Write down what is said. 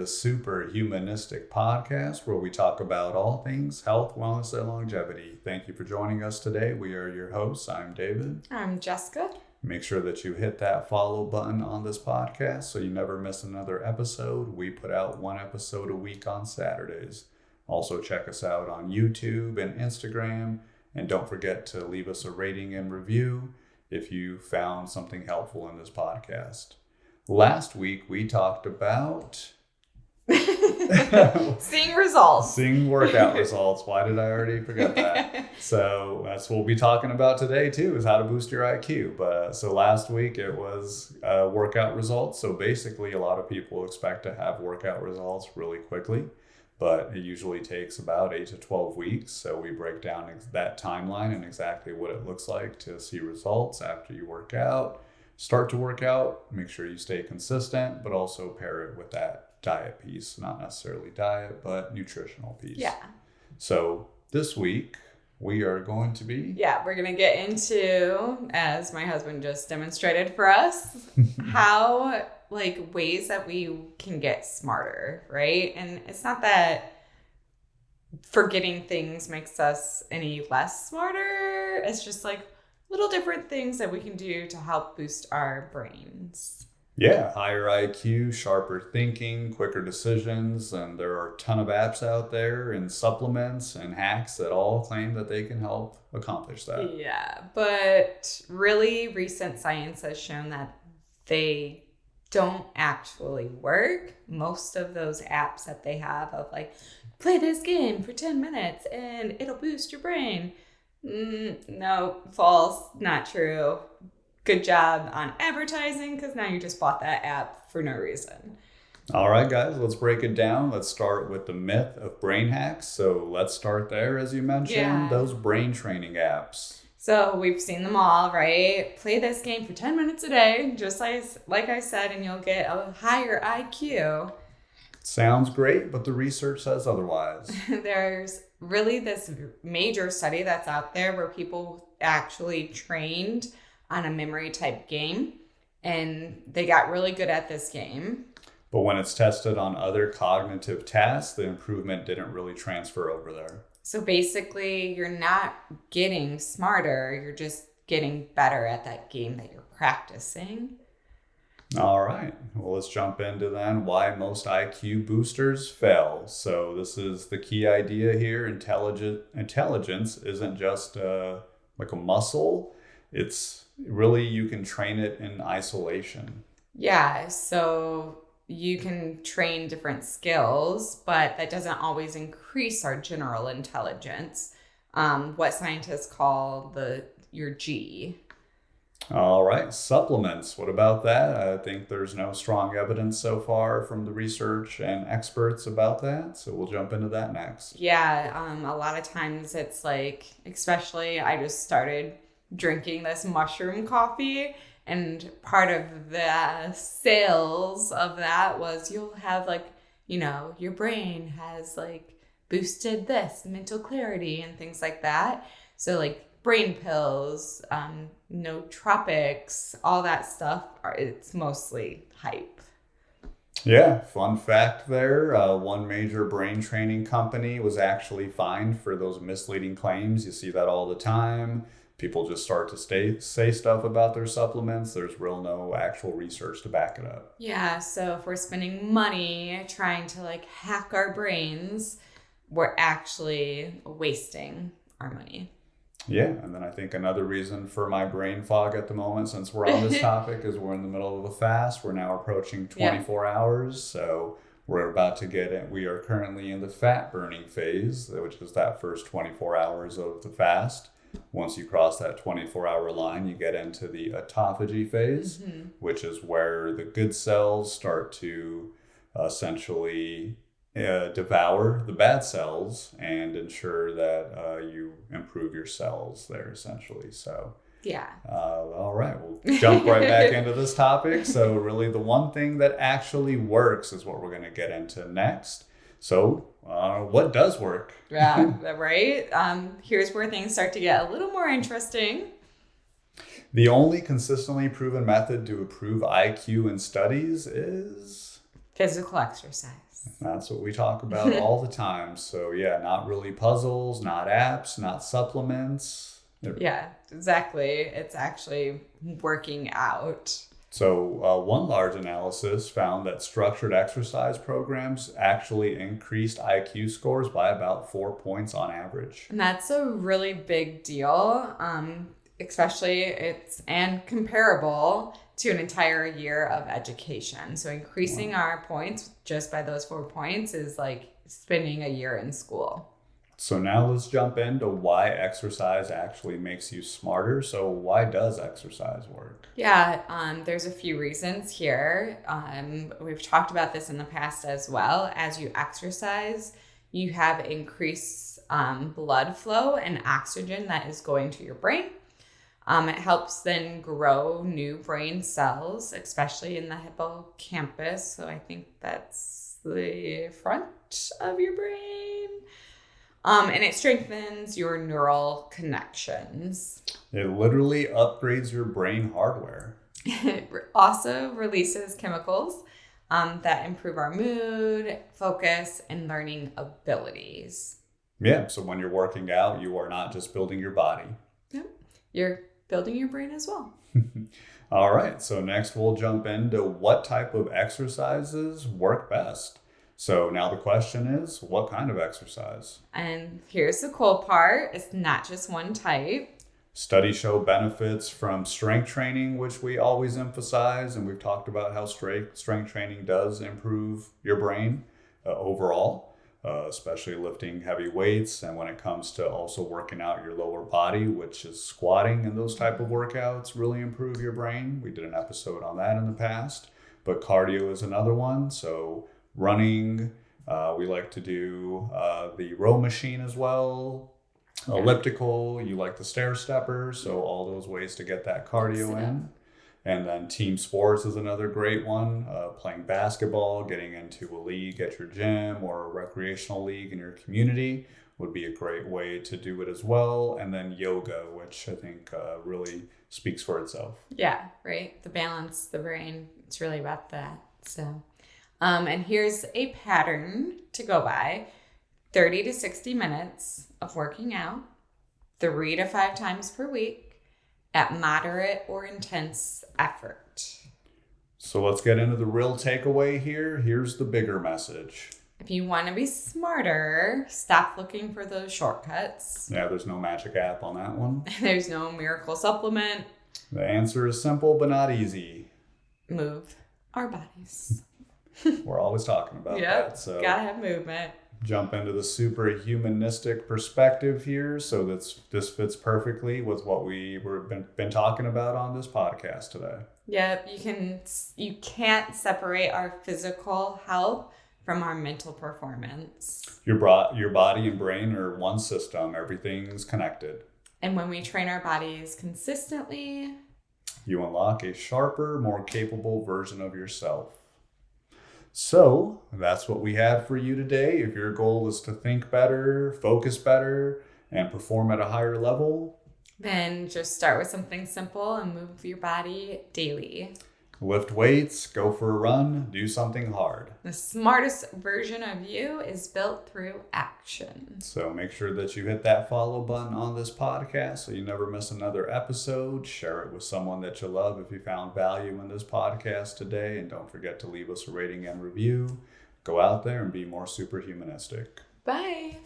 the Super Humanistic Podcast, where we talk about all things health, wellness, and longevity. Thank you for joining us today. We are your hosts. I'm David. I'm Jessica. Make sure that you hit that follow button on this podcast so you never miss another episode. We put out one episode a week on Saturdays. Also, check us out on YouTube and Instagram. And don't forget to leave us a rating and review if you found something helpful in this podcast. Last week, we talked about seeing results. Seeing workout results. Why did I already forget that? So that's what we'll be talking about today, too, is how to boost your IQ. So last week, it was workout results. So basically, a lot of people expect to have workout results really quickly, but it usually takes about 8 to 12 weeks. So we break down that timeline and exactly what it looks like to see results after you work out. Start to work out, make sure you stay consistent, but also pair it with that diet piece. Not necessarily diet, but nutritional piece. Yeah. So this week, we are going to be... Yeah, we're going to get into, as my husband just demonstrated for us, how, ways that we can get smarter, right? And it's not that forgetting things makes us any less smarter. It's just little different things that we can do to help boost our brains. Yeah, higher IQ, sharper thinking, quicker decisions, and there are a ton of apps out there and supplements and hacks that all claim that they can help accomplish that. Yeah, but really recent science has shown that they don't actually work. Most of those apps that they have of play this game for 10 minutes and it'll boost your brain. No, false, not true. Good job on advertising, because now you just bought that app for no reason. All right, guys, let's break it down. Let's start with the myth of brain hacks. So let's start there, as you mentioned, those brain training apps. So we've seen them all, right? Play this game for 10 minutes a day, just like I said, and you'll get a higher IQ. Sounds great, but the research says otherwise. There's really this major study that's out there where people actually trained on a memory type game and they got really good at this game. But when it's tested on other cognitive tasks, the improvement didn't really transfer over there. So basically, you're not getting smarter, you're just getting better at that game that you're practicing. All right, well, let's jump into then why most IQ boosters fail. So this is the key idea here. Intelligence isn't just a muscle. It's really, you can train it in isolation. Yeah, so you can train different skills, but that doesn't always increase our general intelligence, what scientists call your G. All right, supplements. What about that? I think there's no strong evidence so far from the research and experts about that. So we'll jump into that next. Yeah, a lot of times it's especially I just started drinking this mushroom coffee, and part of the sales of that was you'll have your brain has boosted this mental clarity and things like that. So brain pills, nootropics, all that stuff, it's mostly hype. Yeah, fun fact there. One major brain training company was actually fined for those misleading claims. You see that all the time. People just start to say stuff about their supplements. There's no actual research to back it up. Yeah, so if we're spending money trying to hack our brains, we're actually wasting our money. Yeah, and then I think another reason for my brain fog at the moment, since we're on this topic, is we're in the middle of a fast. We're now approaching 24 hours, so we're about to get in. We are currently in the fat burning phase, which is that first 24 hours of the fast. Once you cross that 24-hour line, you get into the autophagy phase, which is where the good cells start to essentially devour the bad cells and ensure that you improve your cells there, essentially. So yeah. All right, we'll jump right back into this topic. So really the one thing that actually works is what we're going to get into next. So what does work? Yeah, right. Here's where things start to get a little more interesting. The only consistently proven method to improve IQ in studies is physical exercise. That's what we talk about all the time. So yeah, not really puzzles, not apps, not supplements. Yeah, exactly. It's actually working out. So one large analysis found that structured exercise programs actually increased IQ scores by about 4 points on average. And that's a really big deal, especially and comparable to an entire year of education. So increasing our points just by those 4 points is like spending a year in school. So now let's jump into why exercise actually makes you smarter. So why does exercise work? Yeah, there's a few reasons here. We've talked about this in the past as well. As you exercise, you have increased blood flow and oxygen that is going to your brain. It helps then grow new brain cells, especially in the hippocampus. So I think that's the front of your brain. And it strengthens your neural connections. It literally upgrades your brain hardware. It also releases chemicals that improve our mood, focus, and learning abilities. Yeah, so when you're working out, you are not just building your body. Yep. You're building your brain as well. All right, so next we'll jump into what type of exercises work best. So now the question is, what kind of exercise? And here's the cool part. It's not just one type. Studies show benefits from strength training, which we always emphasize, and we've talked about how strength training does improve your brain overall, especially lifting heavy weights. And when it comes to also working out your lower body, which is squatting and those type of workouts really improve your brain. We did an episode on that in the past, but cardio is another one. So running, we like to do the row machine as well. Elliptical, you like the stair stepper, so all those ways to get that cardio in. And then team sports is another great one. Playing basketball, getting into a league at your gym or a recreational league in your community would be a great way to do it as well. And then yoga, which I think really speaks for itself. Yeah, right. The balance, the brain, it's really about that. So, and here's a pattern to go by. 30 to 60 minutes of working out 3 to 5 times per week at moderate or intense effort. So let's get into the real takeaway here. Here's the bigger message. If you want to be smarter, stop looking for those shortcuts. Yeah, there's no magic app on that one. There's no miracle supplement. The answer is simple but not easy. Move our bodies. We're always talking about that. So gotta have movement. Jump into the superhumanistic perspective here. So this fits perfectly with what we've been talking about on this podcast today. Yep, you can't separate our physical health from our mental performance. Your body and brain are one system. Everything's connected. And when we train our bodies consistently, you unlock a sharper, more capable version of yourself. So that's what we had for you today. If your goal is to think better, focus better, and perform at a higher level, then just start with something simple and move your body daily. Lift weights, go for a run, do something hard. The smartest version of you is built through action. So make sure that you hit that follow button on this podcast so you never miss another episode. Share it with someone that you love if you found value in this podcast today. And don't forget to leave us a rating and review. Go out there and be more superhumanistic. Bye.